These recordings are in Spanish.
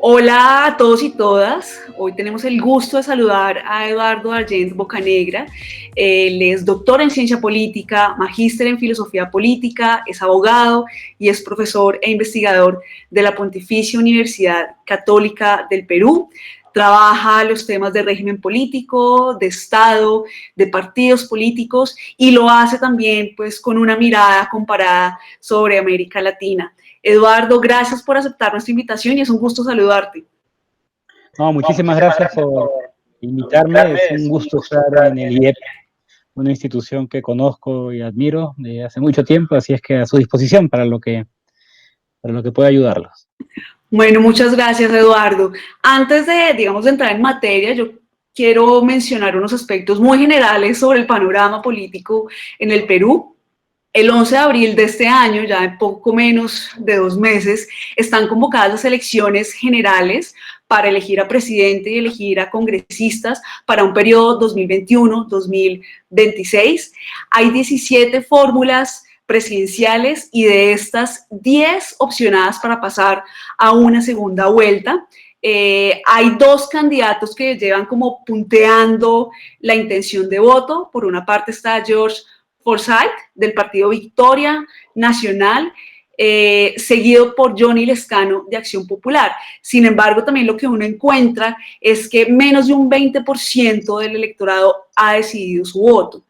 Hola a todos y todas. Hoy tenemos el gusto de saludar a Eduardo Argent Bocanegra. Él es doctor en ciencia política, magíster en filosofía política, es abogado y es profesor e investigador de la Pontificia Universidad Católica del Perú. Trabaja los temas de régimen político, de Estado, de partidos políticos y lo hace también pues con una mirada comparada sobre América Latina. Eduardo, gracias por aceptar nuestra invitación y es un gusto saludarte. No, muchísimas gracias por invitarme. Es un gusto estar en el IEP, una institución que conozco y admiro de hace mucho tiempo, así es que a su disposición para lo que pueda ayudarlos. Bueno, muchas gracias, Eduardo. Antes de, digamos, de entrar en materia, yo quiero mencionar unos aspectos muy generales sobre el panorama político en el Perú. El 11 de abril de este año, ya en poco menos de 2 meses, están convocadas las elecciones generales para elegir a presidente y elegir a congresistas para un periodo 2021-2026. Hay 17 fórmulas presidenciales y de estas 10 opcionadas para pasar a una segunda vuelta. Hay 2 candidatos que llevan como punteando la intención de voto. Por una parte está George Forsyth, del partido Victoria Nacional, seguido por Johnny Lescano, de Acción Popular. Sin embargo, también lo que uno encuentra es que menos de un 20% del electorado ha decidido su voto.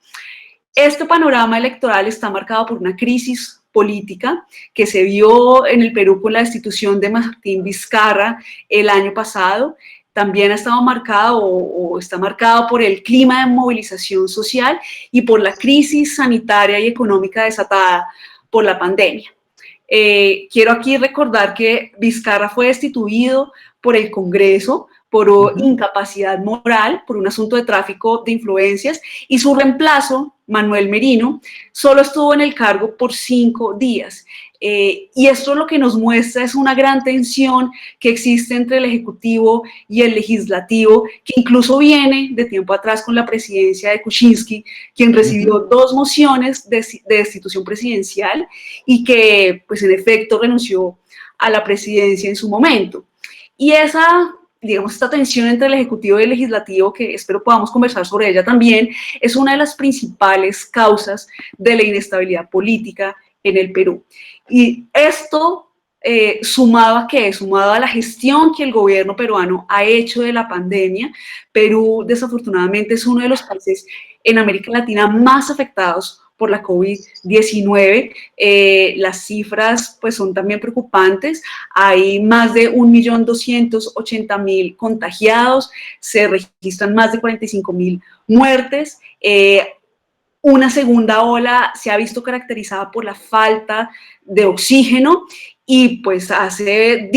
Este panorama electoral está marcado por una crisis política que se vio en el Perú con la destitución de Martín Vizcarra el año pasado. También ha estado marcado o está marcado por el clima de movilización social y por la crisis sanitaria y económica desatada por la pandemia. Quiero aquí recordar que Vizcarra fue destituido por el Congreso por incapacidad moral, por un asunto de tráfico de influencias, y su reemplazo, Manuel Merino, solo estuvo en el cargo por 5 días. Y esto lo que nos muestra es una gran tensión que existe entre el Ejecutivo y el Legislativo, que incluso viene de tiempo atrás con la presidencia de Kuczynski, quien recibió 2 mociones de destitución presidencial y que, pues en efecto, renunció a la presidencia en su momento. Y esta tensión entre el Ejecutivo y el Legislativo, que espero podamos conversar sobre ella también, es una de las principales causas de la inestabilidad política en el Perú. Y esto, sumado a qué? Sumado a la gestión que el gobierno peruano ha hecho de la pandemia. Perú, desafortunadamente, es uno de los países en América Latina más afectados por la COVID-19. Las cifras pues son también preocupantes. Hay más de 1.280.000 contagiados, se registran más de 45.000 muertes. Una segunda ola se ha visto caracterizada por la falta de oxígeno y pues hace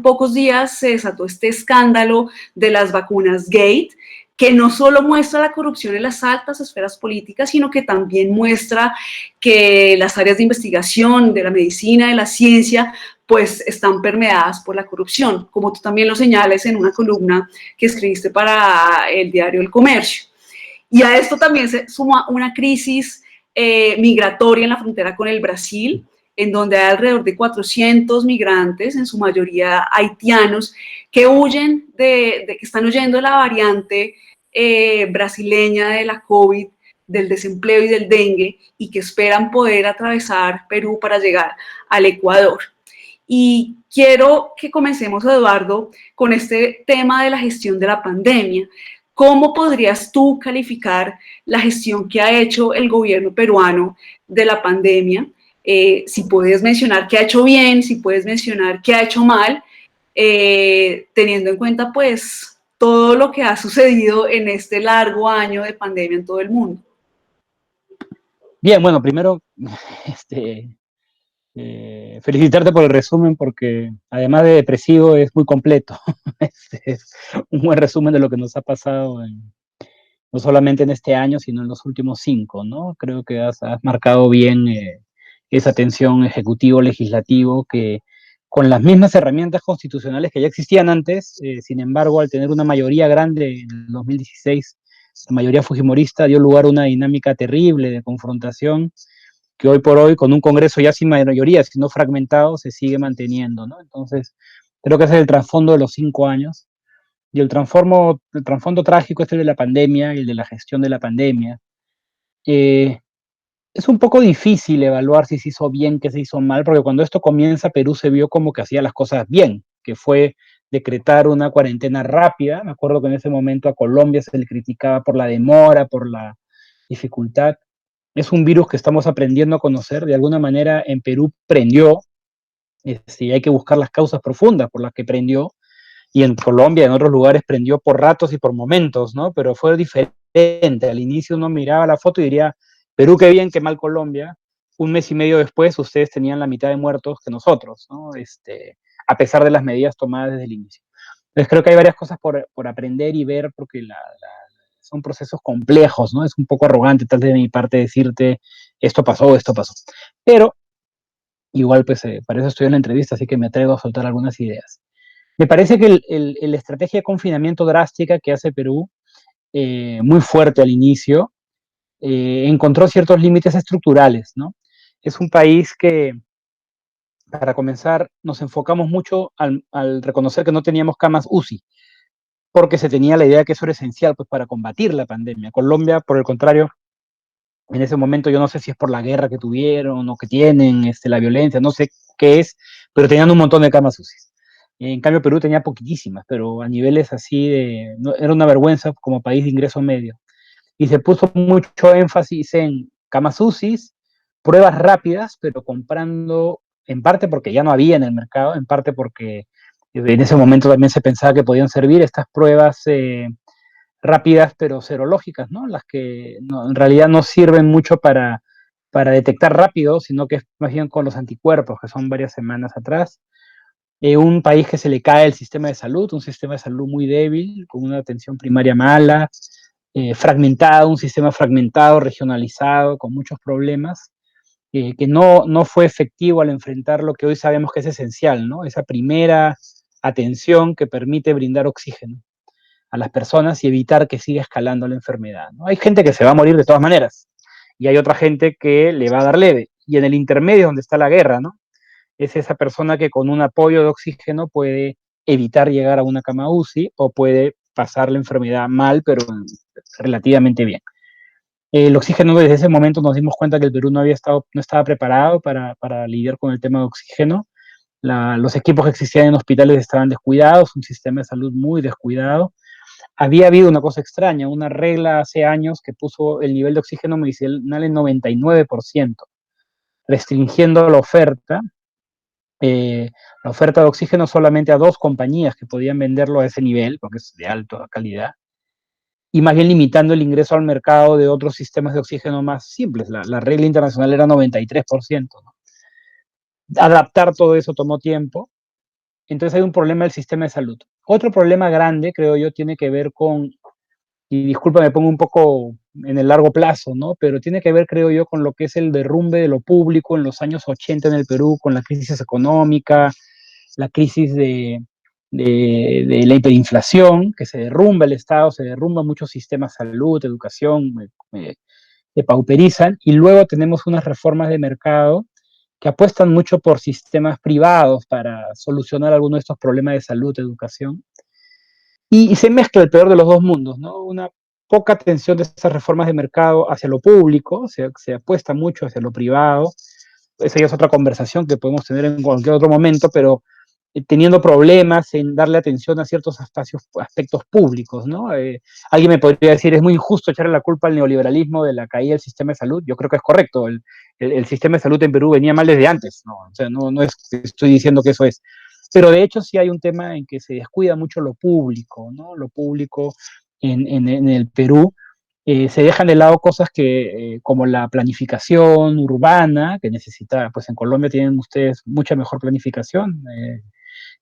pocos días se desató este escándalo de las vacunas Gate, que no solo muestra la corrupción en las altas esferas políticas, sino que también muestra que las áreas de investigación, de la medicina, de la ciencia, pues están permeadas por la corrupción, como tú también lo señales en una columna que escribiste para el diario El Comercio. Y a esto también se suma una crisis migratoria en la frontera con el Brasil, en donde hay alrededor de 400 migrantes, en su mayoría haitianos, que están huyendo de la variante brasileña de la COVID, del desempleo y del dengue, y que esperan poder atravesar Perú para llegar al Ecuador. Y quiero que comencemos, Eduardo, con este tema de la gestión de la pandemia. ¿Cómo podrías tú calificar la gestión que ha hecho el gobierno peruano de la pandemia? Si puedes mencionar qué ha hecho bien, si puedes mencionar qué ha hecho mal, teniendo en cuenta pues todo lo que ha sucedido en este largo año de pandemia en todo el mundo. Bien, bueno, primero, felicitarte por el resumen porque además de depresivo es muy completo. Es un buen resumen de lo que nos ha pasado no solamente en este año, sino en los últimos 5, ¿no? Creo que has marcado bien esa tensión ejecutivo-legislativo que con las mismas herramientas constitucionales que ya existían antes, sin embargo, al tener una mayoría grande en el 2016, la mayoría fujimorista dio lugar a una dinámica terrible de confrontación que hoy por hoy, con un Congreso ya sin mayoría, sino fragmentado, se sigue manteniendo, ¿no? Entonces, Creo que ese es el trasfondo de los 5 años. Y el trasfondo trágico es el de la pandemia y el de la gestión de la pandemia. Eh, es un poco difícil evaluar si se hizo bien, qué se hizo mal, porque cuando esto comienza, Perú se vio como que hacía las cosas bien, que fue decretar una cuarentena rápida. Me acuerdo que en ese momento a Colombia se le criticaba por la demora, por la dificultad. Es un virus que estamos aprendiendo a conocer. De alguna manera en Perú prendió, hay que buscar las causas profundas por las que prendió, y en Colombia, en otros lugares, prendió por ratos y por momentos, ¿no? Pero fue diferente. Al inicio uno miraba la foto y diría, Perú qué bien, qué mal Colombia. Un mes y medio después, ustedes tenían la mitad de muertos que nosotros, ¿no? A pesar de las medidas tomadas desde el inicio. Entonces creo que hay varias cosas por aprender y ver, porque son procesos complejos, ¿no? Es un poco arrogante tal vez de mi parte decirte, esto pasó, esto pasó. Pero igual, pues, para eso estoy en la entrevista, así que me atrevo a soltar algunas ideas. Me parece que la estrategia de confinamiento drástica que hace Perú, muy fuerte al inicio, encontró ciertos límites estructurales, ¿no? Es un país que, para comenzar, nos enfocamos mucho al reconocer que no teníamos camas UCI, porque se tenía la idea que eso era esencial, pues, para combatir la pandemia. Colombia, por el contrario, en ese momento yo no sé si es por la guerra que tuvieron o que tienen, la violencia, no sé qué es, pero tenían un montón de camas UCI. En cambio, Perú tenía poquitísimas, pero a niveles así de... No, era una vergüenza como país de ingreso medio. Y se puso mucho énfasis en camas UCI, pruebas rápidas, pero comprando, en parte porque ya no había en el mercado, en parte porque en ese momento también se pensaba que podían servir estas pruebas rápidas, pero serológicas, ¿no? Las que en realidad no sirven mucho para detectar rápido, sino que es más bien con los anticuerpos, que son varias semanas atrás. Un país que se le cae el sistema de salud, un sistema de salud muy débil, con una atención primaria mala, fragmentado, un sistema fragmentado, regionalizado, con muchos problemas, que no fue efectivo al enfrentar lo que hoy sabemos que es esencial, ¿no? Esa primera atención que permite brindar oxígeno a las personas y evitar que siga escalando la enfermedad, ¿no? Hay gente que se va a morir de todas maneras y hay otra gente que le va a dar leve. Y en el intermedio es donde está la guerra, ¿no? Es esa persona que con un apoyo de oxígeno puede evitar llegar a una cama UCI o puede pasar la enfermedad mal, pero relativamente bien. El oxígeno, desde ese momento nos dimos cuenta que el Perú no estaba preparado para lidiar con el tema de oxígeno. Los equipos que existían en hospitales estaban descuidados, un sistema de salud muy descuidado. Había habido una cosa extraña, una regla hace años que puso el nivel de oxígeno medicinal en 99%, restringiendo la oferta de oxígeno solamente a 2 compañías que podían venderlo a ese nivel, porque es de alta calidad, y más bien limitando el ingreso al mercado de otros sistemas de oxígeno más simples. La regla internacional era 93%, ¿no? Adaptar todo eso tomó tiempo, entonces hay un problema del sistema de salud. Otro problema grande, creo yo, tiene que ver con, y disculpa, me pongo un poco en el largo plazo, ¿no? Pero tiene que ver, creo yo, con lo que es el derrumbe de lo público en los años 80 en el Perú, con la crisis económica, la crisis de la hiperinflación, que se derrumba el Estado, se derrumba muchos sistemas de salud, educación, se pauperizan, y luego tenemos unas reformas de mercado que apuestan mucho por sistemas privados para solucionar algunos de estos problemas de salud, educación, y se mezcla el peor de los dos mundos, ¿no? Una poca atención de esas reformas de mercado hacia lo público, se apuesta mucho hacia lo privado. Esa ya es otra conversación que podemos tener en cualquier otro momento, pero teniendo problemas en darle atención a ciertos aspectos públicos, ¿no? Alguien me podría decir, es muy injusto echarle la culpa al neoliberalismo de la caída del sistema de salud. Yo creo que es correcto. El sistema de salud en Perú venía mal desde antes, ¿no? O sea, no estoy diciendo que eso es. Pero de hecho sí hay un tema en que se descuida mucho lo público, ¿no? Lo público en el Perú. Se dejan de lado cosas como la planificación urbana, que necesita, pues en Colombia tienen ustedes mucha mejor planificación,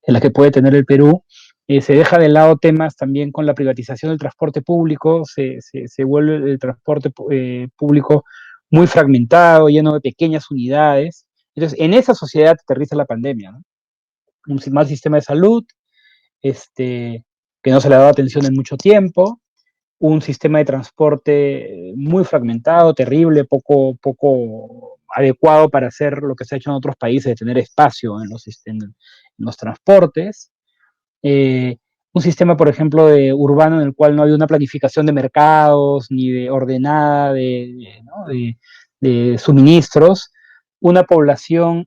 en la que puede tener el Perú. Se deja de lado temas también con la privatización del transporte público, se vuelve el transporte público muy fragmentado, lleno de pequeñas unidades. Entonces, en esa sociedad aterriza la pandemia, ¿no? Un mal sistema de salud, que no se le ha dado atención en mucho tiempo, un sistema de transporte muy fragmentado, terrible, poco adecuado para hacer lo que se ha hecho en otros países, de tener espacio en los transportes, un sistema, por ejemplo, urbano en el cual no había una planificación de mercados ni de ordenada ¿no? de suministros, una población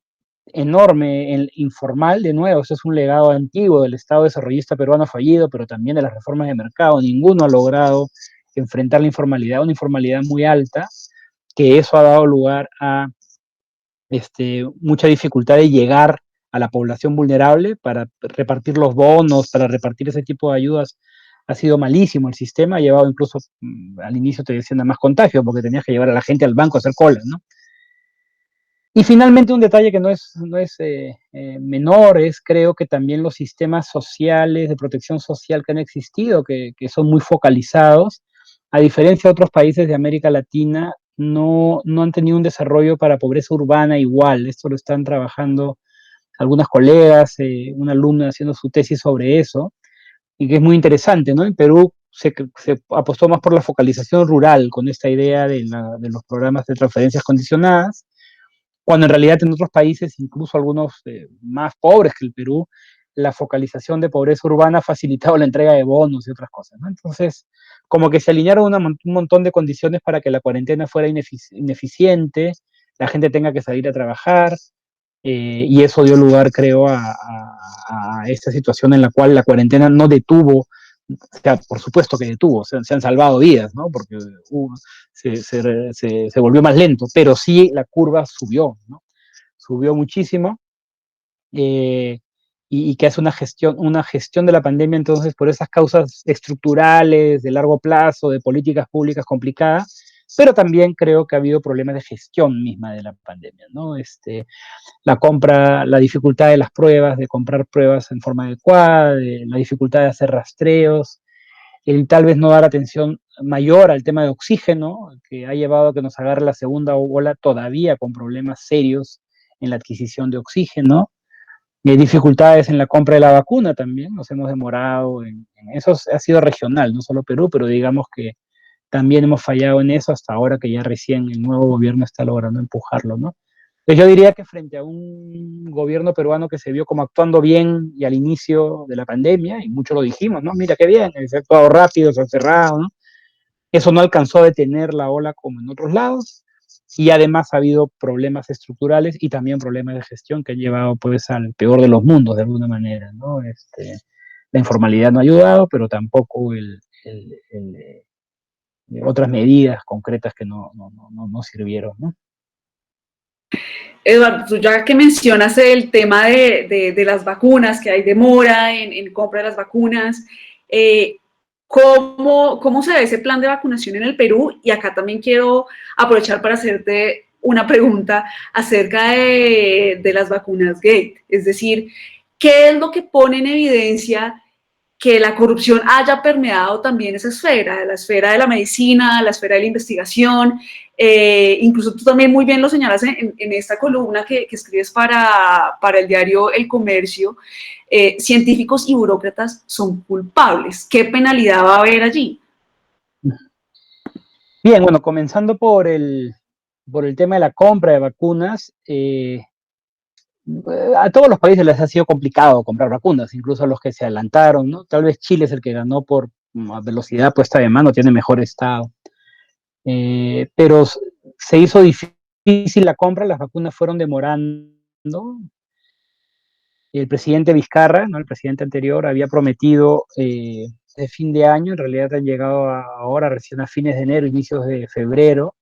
enorme, informal, de nuevo, eso es un legado antiguo del Estado desarrollista peruano fallido, pero también de las reformas de mercado. Ninguno ha logrado enfrentar la informalidad, una informalidad muy alta, que eso ha dado lugar a mucha dificultad de llegar a la población vulnerable para repartir los bonos, para repartir ese tipo de ayudas. Ha sido malísimo el sistema, ha llevado incluso, al inicio te decían, a más contagio, porque tenías que llevar a la gente al banco a hacer cola, ¿no? Y finalmente un detalle que no es menor es, creo que también los sistemas sociales de protección social que han existido, que son muy focalizados, a diferencia de otros países de América Latina, no han tenido un desarrollo para pobreza urbana igual. Esto lo están trabajando algunas colegas, una alumna haciendo su tesis sobre eso, y que es muy interesante, ¿no? En Perú se apostó más por la focalización rural con esta idea de los programas de transferencias condicionadas, cuando en realidad en otros países, incluso algunos más pobres que el Perú, la focalización de pobreza urbana ha facilitado la entrega de bonos y otras cosas, ¿no? Entonces, como que se alinearon un montón de condiciones para que la cuarentena fuera ineficiente, la gente tenga que salir a trabajar, y eso dio lugar, creo, a esta situación en la cual la cuarentena no detuvo, o sea, por supuesto que detuvo, se han salvado vidas, ¿no? Porque se volvió más lento, pero sí la curva subió, ¿no? Subió muchísimo, y que hace una gestión de la pandemia entonces por esas causas estructurales, de largo plazo, de políticas públicas complicadas, pero también creo que ha habido problemas de gestión misma de la pandemia, ¿no? La dificultad de las pruebas, de comprar pruebas en forma adecuada, la dificultad de hacer rastreos, el tal vez no dar atención mayor al tema de oxígeno, que ha llevado a que nos agarre la segunda ola todavía con problemas serios en la adquisición de oxígeno, dificultades en la compra de la vacuna también, nos hemos demorado en eso, ha sido regional, no solo Perú, pero digamos que también hemos fallado en eso hasta ahora que ya recién el nuevo gobierno está logrando empujarlo, ¿no? Entonces yo diría que frente a un gobierno peruano que se vio como actuando bien y al inicio de la pandemia, y mucho lo dijimos, ¿no? Mira qué bien, se ha actuado rápido, se ha cerrado, ¿no? Eso no alcanzó a detener la ola como en otros lados, y además ha habido problemas estructurales y también problemas de gestión que han llevado pues al peor de los mundos de alguna manera, ¿no? La informalidad no ha ayudado, pero tampoco otras medidas concretas que no sirvieron, ¿no? Eduardo, tú ya que mencionas el tema de las vacunas, que hay demora en compra de las vacunas, ¿cómo se ve ese plan de vacunación en el Perú? Y acá también quiero aprovechar para hacerte una pregunta acerca de las vacunas Gate. Es decir, ¿qué es lo que pone en evidencia que la corrupción haya permeado también esa esfera, la esfera de la medicina, la esfera de la investigación? Incluso tú también muy bien lo señalas en esta columna que escribes para el diario El Comercio, científicos y burócratas son culpables. ¿Qué penalidad va a haber allí? Bien, bueno, comenzando por el tema de la compra de vacunas, a todos los países les ha sido complicado comprar vacunas, incluso a los que se adelantaron, ¿no? Tal vez Chile es el que ganó por velocidad puesta de mano, tiene mejor estado. Pero se hizo difícil la compra, las vacunas fueron demorando. El presidente Vizcarra, ¿no? El presidente anterior, había prometido de fin de año, en realidad han llegado ahora recién a fines de enero, inicios de febrero,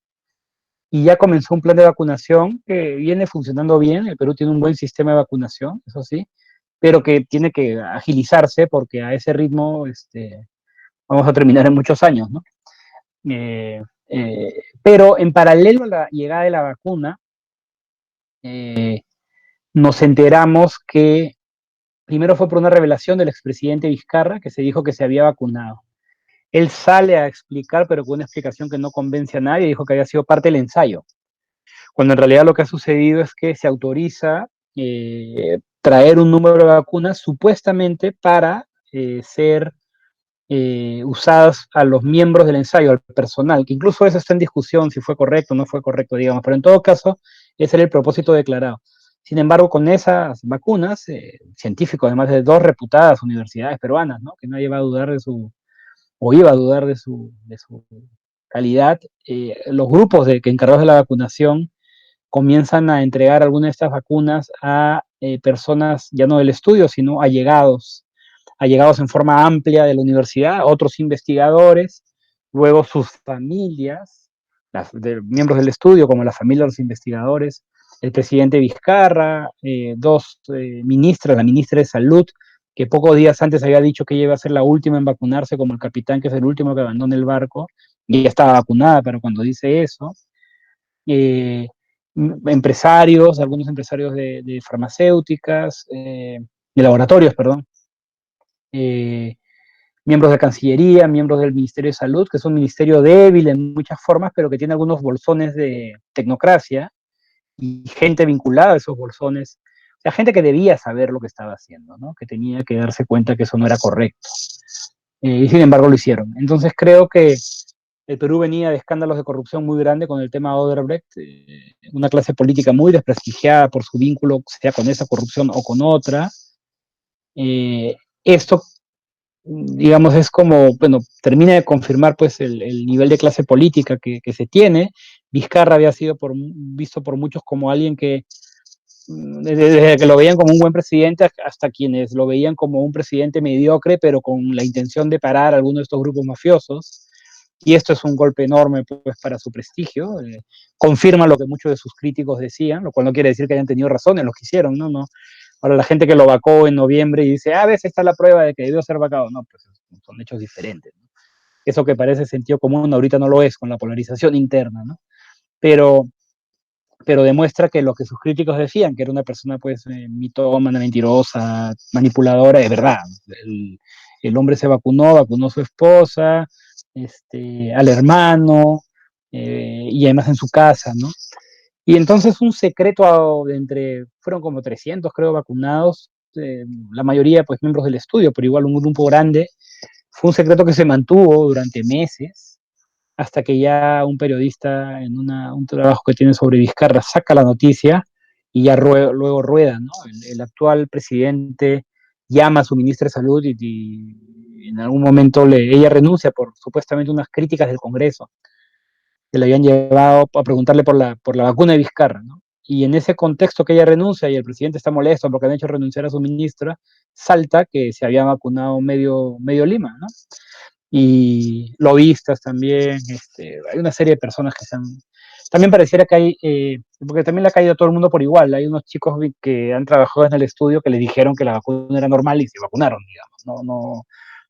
y ya comenzó un plan de vacunación que viene funcionando bien. El Perú tiene un buen sistema de vacunación, eso sí, pero que tiene que agilizarse porque a ese ritmo vamos a terminar en muchos años, ¿no? Pero en paralelo a la llegada de la vacuna, nos enteramos que primero fue por una revelación del expresidente Vizcarra, que se dijo que se había vacunado. Él sale a explicar, pero con una explicación que no convence a nadie, dijo que había sido parte del ensayo, cuando en realidad lo que ha sucedido es que se autoriza traer un número de vacunas supuestamente para ser usadas a los miembros del ensayo, al personal, que incluso eso está en discusión si fue correcto o no fue correcto, digamos, pero en todo caso ese era el propósito declarado. Sin embargo, con esas vacunas, científicos, además de dos reputadas universidades peruanas, ¿no? Que nadie va a dudar de su, o iba a dudar de su calidad, los grupos que encargados de la vacunación comienzan a entregar algunas de estas vacunas a personas ya no del estudio, sino allegados en forma amplia de la universidad, otros investigadores, luego sus familias, miembros del estudio, como la familia de los investigadores, el presidente Vizcarra, dos ministras, la ministra de Salud, que pocos días antes había dicho que ella iba a ser la última en vacunarse, como el capitán, que es el último que abandona el barco, y ella estaba vacunada, pero cuando dice eso, eh, empresarios, algunos empresarios de farmacéuticas, de laboratorios, perdón, eh, miembros de Cancillería, miembros del Ministerio de Salud, que es un ministerio débil en muchas formas, pero que tiene algunos bolsones de tecnocracia y gente vinculada a esos bolsones, o sea, gente que debía saber lo que estaba haciendo, ¿no? Que tenía que darse cuenta que eso no era correcto. Y sin embargo lo hicieron. Entonces creo que el Perú venía de escándalos de corrupción muy grande con el tema Odebrecht, una clase política muy desprestigiada por su vínculo, sea con esa corrupción o con otra. Esto, digamos, es como, bueno, termina de confirmar pues el nivel de clase política que se tiene. Vizcarra había sido visto por muchos como alguien que, desde que lo veían como un buen presidente hasta quienes lo veían como un presidente mediocre, pero con la intención de parar a alguno de estos grupos mafiosos. Y esto es un golpe enorme pues, para su prestigio. Confirma lo que muchos de sus críticos decían, lo cual no quiere decir que hayan tenido razones los que hicieron, ¿no? No. Ahora la gente que lo vacó en noviembre y dice, ves, está la prueba de que debió ser vacado. No, pues son hechos diferentes, ¿no? Eso que parece sentido común ahorita no lo es con la polarización interna, ¿no? Pero, pero demuestra que lo que sus críticos decían, que era una persona pues mitómana, mentirosa, manipuladora, es verdad. El hombre se vacunó a su esposa, al hermano, y además en su casa, ¿no? Y entonces un secreto fueron como 300 creo vacunados, la mayoría pues miembros del estudio, pero igual un grupo grande, fue un secreto que se mantuvo durante meses, hasta que ya un periodista en un trabajo que tiene sobre Vizcarra saca la noticia y ya luego rueda, ¿no? El actual presidente llama a su ministra de Salud y en algún momento ella renuncia por supuestamente unas críticas del Congreso que le habían llevado a preguntarle por la vacuna de Vizcarra, ¿no? Y en ese contexto que ella renuncia y el presidente está molesto porque han hecho renunciar a su ministra, salta que se había vacunado medio Lima, ¿no? Y lobistas también, hay una serie de personas que se han... También pareciera que hay, porque también le ha caído a todo el mundo por igual, hay unos chicos que han trabajado en el estudio que le dijeron que la vacuna era normal y se vacunaron, digamos,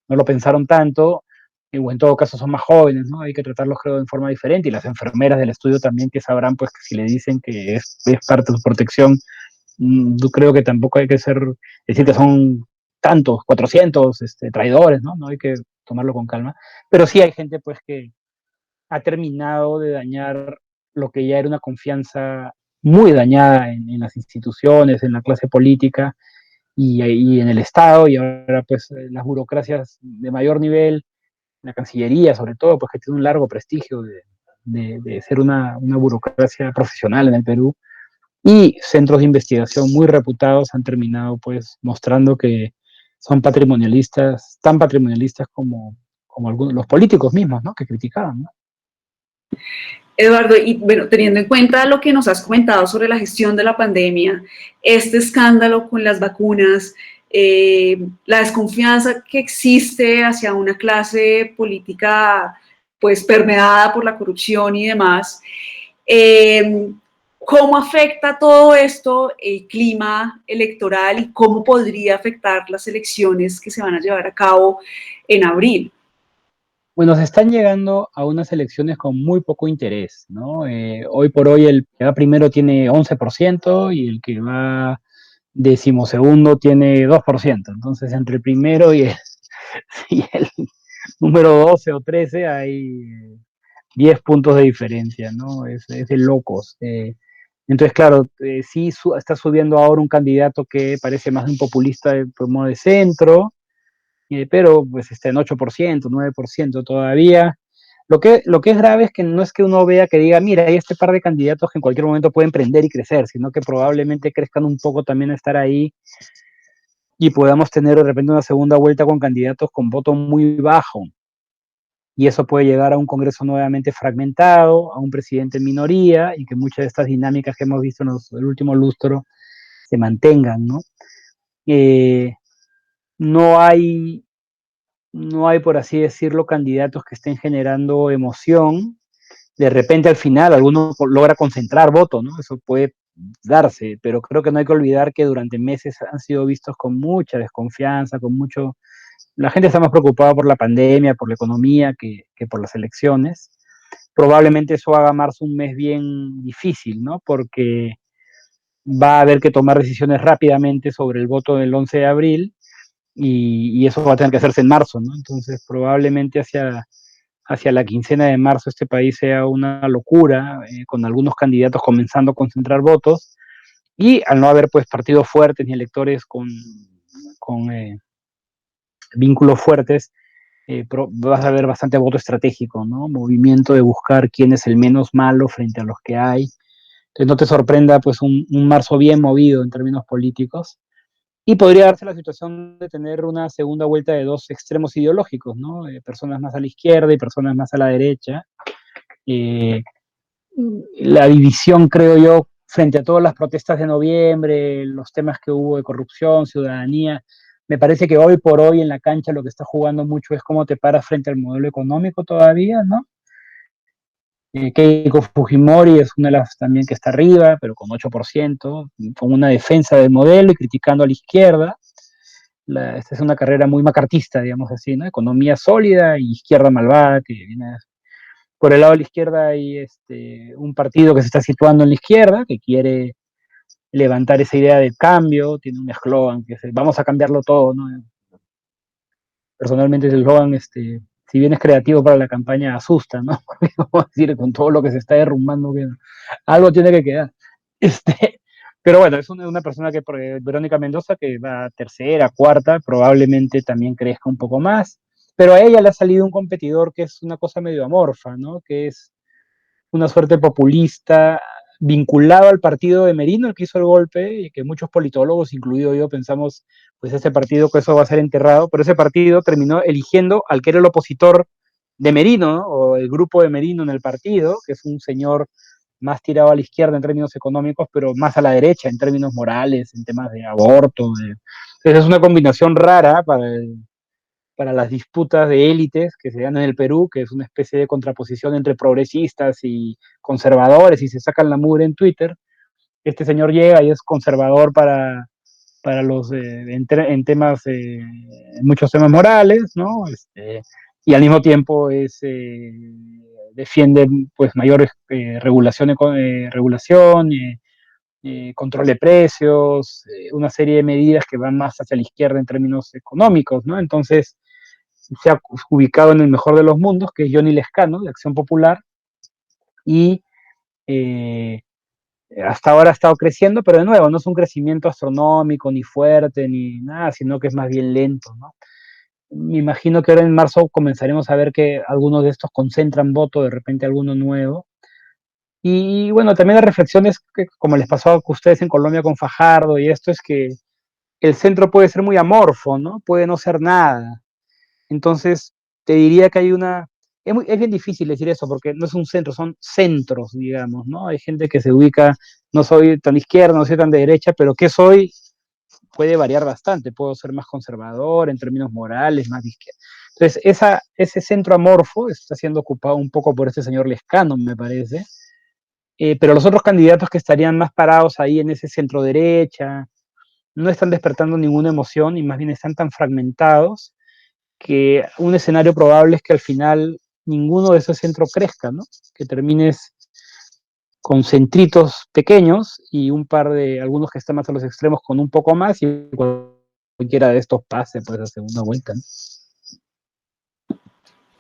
no lo pensaron tanto, o en todo caso son más jóvenes, ¿no? Hay que tratarlos creo de forma diferente, y las enfermeras del estudio también que sabrán pues que si le dicen que es parte de su protección, yo creo que tampoco hay que decir que son tantos, 400 traidores, ¿no? No hay que tomarlo con calma, pero sí hay gente pues que ha terminado de dañar lo que ya era una confianza muy dañada en las instituciones, en la clase política y en el Estado, y ahora pues las burocracias de mayor nivel, la Cancillería sobre todo, pues que tiene un largo prestigio de ser una burocracia profesional en el Perú, y centros de investigación muy reputados han terminado pues mostrando que son patrimonialistas, tan patrimonialistas como algunos, los políticos mismos, ¿no? Que criticaban, ¿no? Eduardo, y bueno, teniendo en cuenta lo que nos has comentado sobre la gestión de la pandemia, este escándalo con las vacunas, la desconfianza que existe hacia una clase política pues permeada por la corrupción y demás, ¿cómo afecta todo esto el clima electoral y cómo podría afectar las elecciones que se van a llevar a cabo en abril? Bueno, se están llegando a unas elecciones con muy poco interés, ¿no? Hoy por hoy el que va primero tiene 11% y el que va decimosegundo tiene 2%. Entonces, entre el primero y el número 12 o 13 hay 10 puntos de diferencia, ¿no? Es de locos. Entonces, claro, sí está subiendo ahora un candidato que parece más un populista como de centro, pero pues está en 8%, 9% todavía. Lo que es grave es que no es que uno vea que diga, mira, hay este par de candidatos que en cualquier momento pueden prender y crecer, sino que probablemente crezcan un poco también a estar ahí y podamos tener de repente una segunda vuelta con candidatos con voto muy bajo. Y eso puede llegar a un Congreso nuevamente fragmentado, a un presidente en minoría y que muchas de estas dinámicas que hemos visto en el último lustro se mantengan, ¿no? Eh, no hay, no hay, por así decirlo, candidatos que estén generando emoción. De repente al final alguno logra concentrar votos, ¿no? Eso puede darse, pero creo que no hay que olvidar que durante meses han sido vistos con mucha desconfianza, con mucho... La gente está más preocupada por la pandemia, por la economía, que por las elecciones. Probablemente eso haga marzo un mes bien difícil, ¿no? Porque va a haber que tomar decisiones rápidamente sobre el voto del 11 de abril y eso va a tener que hacerse en marzo, ¿no? Entonces probablemente hacia la quincena de marzo este país sea una locura, con algunos candidatos comenzando a concentrar votos, y al no haber pues partidos fuertes ni electores con vínculos fuertes, vas a ver bastante voto estratégico, ¿no? Movimiento de buscar quién es el menos malo frente a los que hay. Entonces no te sorprenda pues un marzo bien movido en términos políticos. Y podría darse la situación de tener una segunda vuelta de dos extremos ideológicos, ¿no? Personas más a la izquierda y personas más a la derecha. Eh, la división, creo yo, frente a todas las protestas de noviembre, los temas que hubo de corrupción, ciudadanía, me parece que hoy por hoy en la cancha lo que está jugando mucho es cómo te paras frente al modelo económico todavía, ¿no? Keiko Fujimori es una de las también que está arriba, pero con 8%, con una defensa del modelo y criticando a la izquierda. Esta es una carrera muy macartista, digamos así, ¿no? Economía sólida y izquierda malvada, que viene por el lado de la izquierda hay un partido que se está situando en la izquierda, que quiere levantar esa idea de cambio, tiene un eslogan que es vamos a cambiarlo todo, ¿no? Personalmente ese eslogan, si bien es creativo para la campaña, asusta, ¿no? Porque vamos a decir, con todo lo que se está derrumbando, que algo tiene que quedar. Pero bueno, es una persona que, Verónica Mendoza, que va tercera, cuarta, probablemente también crezca un poco más, pero a ella le ha salido un competidor que es una cosa medio amorfa, ¿no? Que es una suerte populista vinculado al partido de Merino, el que hizo el golpe, y que muchos politólogos, incluido yo, pensamos, pues ese partido que eso va a ser enterrado, pero ese partido terminó eligiendo al que era el opositor de Merino, ¿no? O el grupo de Merino en el partido, que es un señor más tirado a la izquierda en términos económicos, pero más a la derecha en términos morales, en temas de aborto. Entonces es una combinación rara para las disputas de élites que se dan en el Perú, que es una especie de contraposición entre progresistas y conservadores, y se sacan la mugre en Twitter. Este señor llega y es conservador para los, en temas, en muchos temas morales, ¿no? Y al mismo tiempo defiende pues mayor regulación, control de precios, una serie de medidas que van más hacia la izquierda en términos económicos, ¿no? Entonces, se ha ubicado en el mejor de los mundos, que es Johnny Lescano, de Acción Popular, y eh, hasta ahora ha estado creciendo, pero de nuevo, no es un crecimiento astronómico, ni fuerte, ni nada, sino que es más bien lento, ¿no? Me imagino que ahora en marzo comenzaremos a ver que algunos de estos concentran voto, de repente alguno nuevo. Y bueno, también las reflexiones que, como les pasó a ustedes en Colombia con Fajardo, y esto es que el centro puede ser muy amorfo, ¿no? Puede no ser nada. Entonces, te diría que hay una... Es bien difícil decir eso porque no es un centro, son centros, digamos, ¿no? Hay gente que se ubica, no soy tan de izquierda, no soy tan de derecha, pero ¿qué soy? Puede variar bastante, puedo ser más conservador en términos morales, más de izquierda. Entonces, ese centro amorfo está siendo ocupado un poco por este señor Lescano, me parece, pero los otros candidatos que estarían más parados ahí en ese centro derecha no están despertando ninguna emoción y más bien están tan fragmentados que un escenario probable es que al final ninguno de esos centros crezca, ¿no? Que termines con centritos pequeños y un par de, algunos que están más a los extremos con un poco más y cualquiera de estos pase pues a segunda vuelta, ¿no?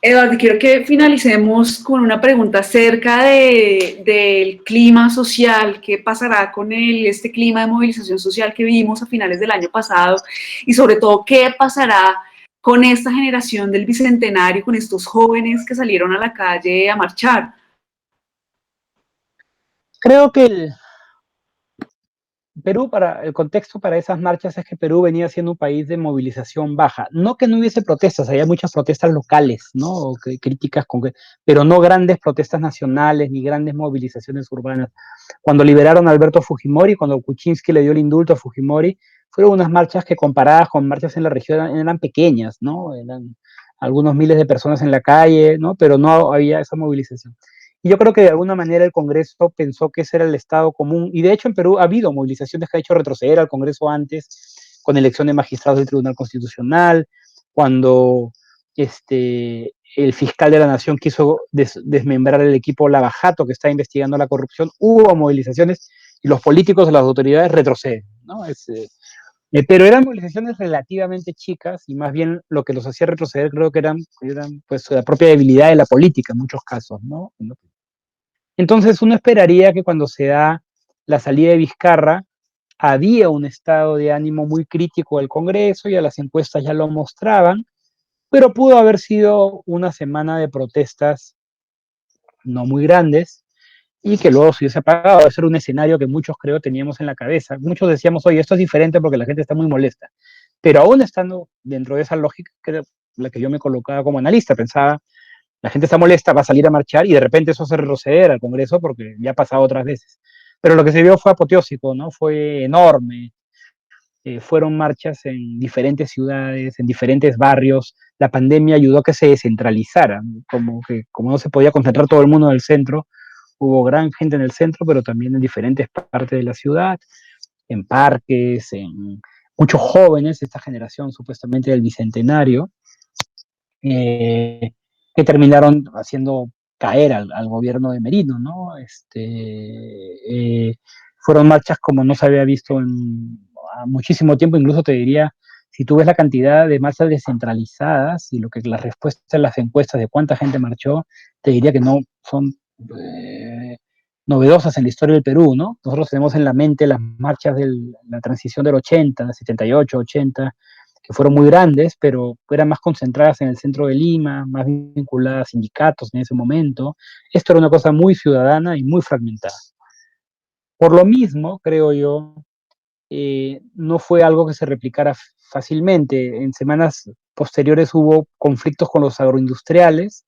Eduardo, quiero que finalicemos con una pregunta acerca del clima social, qué pasará con este clima de movilización social que vimos a finales del año pasado y sobre todo qué pasará con esta generación del Bicentenario, con estos jóvenes que salieron a la calle a marchar? Creo que Perú, para el contexto para esas marchas es que Perú venía siendo un país de movilización baja. No que no hubiese protestas, había muchas protestas locales, ¿no? O críticas, pero no grandes protestas nacionales ni grandes movilizaciones urbanas. Cuando liberaron a Alberto Fujimori, cuando Kuczynski le dio el indulto a Fujimori, fueron unas marchas que comparadas con marchas en la región eran pequeñas, ¿no? Eran algunos miles de personas en la calle, ¿no? Pero no había esa movilización. Y yo creo que de alguna manera el Congreso pensó que ese era el Estado común. Y de hecho en Perú ha habido movilizaciones que ha hecho retroceder al Congreso antes, con elección de magistrados del Tribunal Constitucional, cuando el fiscal de la Nación quiso desmembrar el equipo Lavajato que está investigando la corrupción, hubo movilizaciones y los políticos, las autoridades retroceden, ¿no? Pero eran movilizaciones relativamente chicas y más bien lo que los hacía retroceder creo que eran pues la propia debilidad de la política en muchos casos, ¿no? Entonces uno esperaría que cuando se da la salida de Vizcarra, había un estado de ánimo muy crítico del Congreso, ya las encuestas ya lo mostraban, pero pudo haber sido una semana de protestas no muy grandes y que luego se hubiese apagado. Ese era un escenario que muchos creo teníamos en la cabeza. Muchos decíamos, oye, esto es diferente porque la gente está muy molesta. Pero aún estando dentro de esa lógica, que era la que yo me colocaba como analista, pensaba, la gente está molesta, va a salir a marchar y de repente eso se retroceder al Congreso porque ya ha pasado otras veces. Pero lo que se vio fue apoteósico, ¿no? Fue enorme. Fueron marchas en diferentes ciudades, en diferentes barrios. La pandemia ayudó a que se descentralizara, como que como no se podía concentrar todo el mundo en el centro, hubo gran gente en el centro, pero también en diferentes partes de la ciudad, en parques, en muchos jóvenes, esta generación supuestamente del Bicentenario, eh, que terminaron haciendo caer al gobierno de Merino, ¿no? Fueron marchas como no se había visto en muchísimo tiempo, incluso te diría, si tú ves la cantidad de marchas descentralizadas y lo que las respuestas en las encuestas de cuánta gente marchó, te diría que no son novedosas en la historia del Perú, ¿no? Nosotros tenemos en la mente las marchas de la transición del 80, 78, 80, que fueron muy grandes, pero eran más concentradas en el centro de Lima, más vinculadas a sindicatos en ese momento. Esto era una cosa muy ciudadana y muy fragmentada. Por lo mismo, creo yo, no fue algo que se replicara fácilmente. En semanas posteriores hubo conflictos con los agroindustriales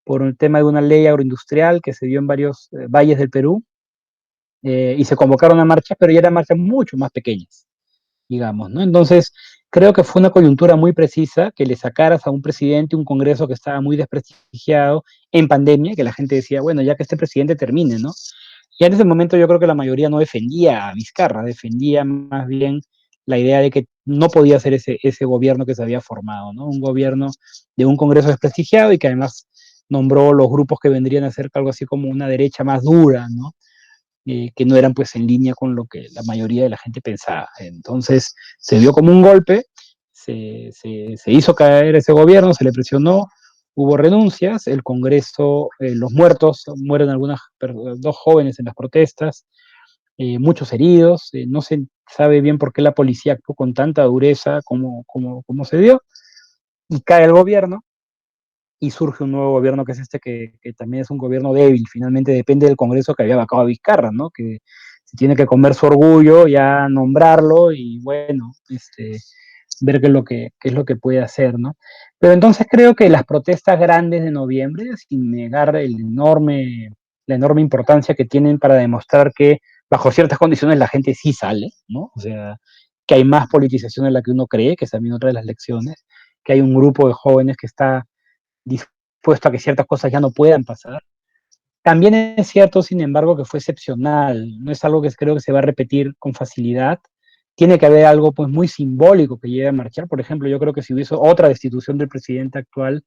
por el tema de una ley agroindustrial que se dio en varios valles del Perú, y se convocaron a marchas, pero ya eran marchas mucho más pequeñas, digamos, ¿no? Entonces, creo que fue una coyuntura muy precisa que le sacaras a un presidente un Congreso que estaba muy desprestigiado en pandemia, que la gente decía, bueno, ya que este presidente termine, ¿no? Y en ese momento yo creo que la mayoría no defendía a Vizcarra, defendía más bien la idea de que no podía ser ese gobierno que se había formado, ¿no? Un gobierno de un Congreso desprestigiado y que además nombró los grupos que vendrían a ser algo así como una derecha más dura, ¿no? Que no eran pues en línea con lo que la mayoría de la gente pensaba. Entonces se vio como un golpe, se hizo caer ese gobierno, se le presionó, hubo renuncias, el Congreso, los muertos, mueren dos jóvenes en las protestas, muchos heridos, no se sabe bien por qué la policía actuó con tanta dureza como se dio, y cae el gobierno, y surge un nuevo gobierno que es que también es un gobierno débil, finalmente depende del Congreso que había vacado a Vizcarra, ¿no? Que se tiene que comer su orgullo, ya nombrarlo y bueno, ver qué es lo que puede hacer, ¿no? Pero entonces creo que las protestas grandes de noviembre, sin negar la enorme importancia que tienen para demostrar que bajo ciertas condiciones la gente sí sale, ¿no? O sea, que hay más politización de la que uno cree, que es también otra de las lecciones, que hay un grupo de jóvenes que está dispuesto a que ciertas cosas ya no puedan pasar. También es cierto, sin embargo, que fue excepcional, no es algo que creo que se va a repetir con facilidad. Tiene que haber algo pues muy simbólico que llegue a marchar. Por ejemplo, yo creo que si hubiese otra destitución del presidente actual,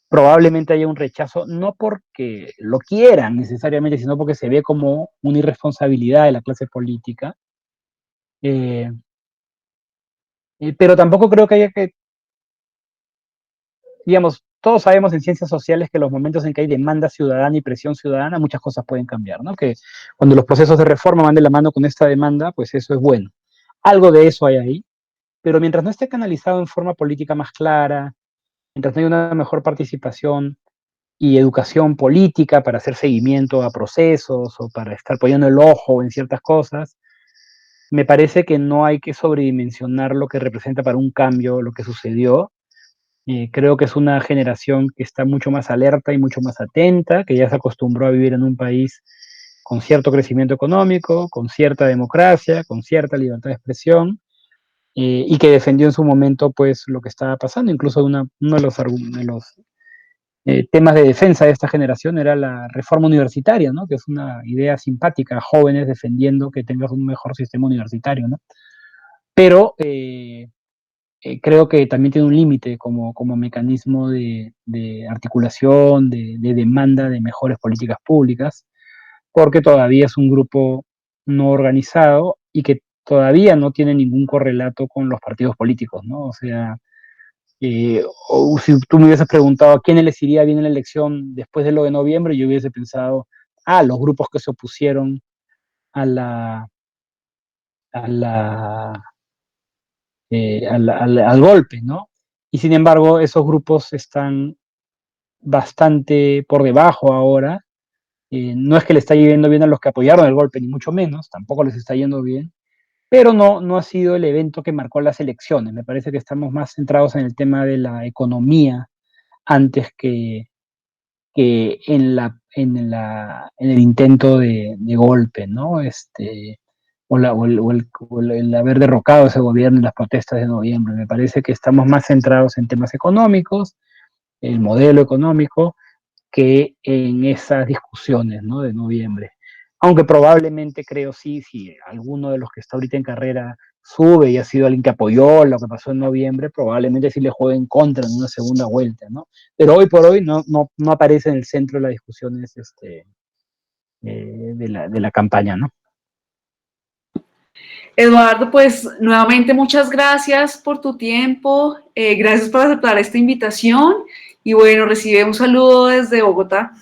probablemente haya un rechazo, no porque lo quieran necesariamente, sino porque se ve como una irresponsabilidad de la clase política. Eh, pero tampoco creo que haya que, digamos, todos sabemos en ciencias sociales que los momentos en que hay demanda ciudadana y presión ciudadana, muchas cosas pueden cambiar, ¿no? Que cuando los procesos de reforma van de la mano con esta demanda, pues eso es bueno. Algo de eso hay ahí. pero mientras no esté canalizado en forma política más clara, mientras no haya una mejor participación y educación política para hacer seguimiento a procesos o para estar poniendo el ojo en ciertas cosas, me parece que no hay que sobredimensionar lo que representa para un cambio lo que sucedió. Creo que es una generación que está mucho más alerta y mucho más atenta, que ya se acostumbró a vivir en un país con cierto crecimiento económico, con cierta democracia, con cierta libertad de expresión, y que defendió en su momento pues lo que estaba pasando. Incluso uno de los temas de defensa de esta generación era la reforma universitaria, ¿no? Que es una idea simpática, jóvenes defendiendo que tengas un mejor sistema universitario, ¿no? Pero creo que también tiene un límite como mecanismo de articulación, de demanda de mejores políticas públicas, porque todavía es un grupo no organizado y que todavía no tiene ningún correlato con los partidos políticos, ¿no? O sea, o si tú me hubieses preguntado a quién les iría bien en la elección después de lo de noviembre, yo hubiese pensado, los grupos que se opusieron a la, a la, al golpe, ¿no? Y sin embargo, esos grupos están bastante por debajo ahora. No es que le está yendo bien a los que apoyaron el golpe, ni mucho menos, tampoco les está yendo bien, pero no ha sido el evento que marcó las elecciones. Me parece que estamos más centrados en el tema de la economía antes que en el intento de golpe, ¿no? O el haber derrocado ese gobierno en las protestas de noviembre. Me parece que estamos más centrados en temas económicos, el modelo económico, que en esas discusiones, ¿no? De noviembre. Aunque probablemente creo sí, si alguno de los que está ahorita en carrera sube y ha sido alguien que apoyó lo que pasó en noviembre, probablemente sí le juegue en contra en una segunda vuelta, ¿no? Pero hoy por hoy no aparece en el centro de las discusiones de la campaña, ¿no? Eduardo, pues nuevamente muchas gracias por tu tiempo, gracias por aceptar esta invitación y bueno, recibe un saludo desde Bogotá.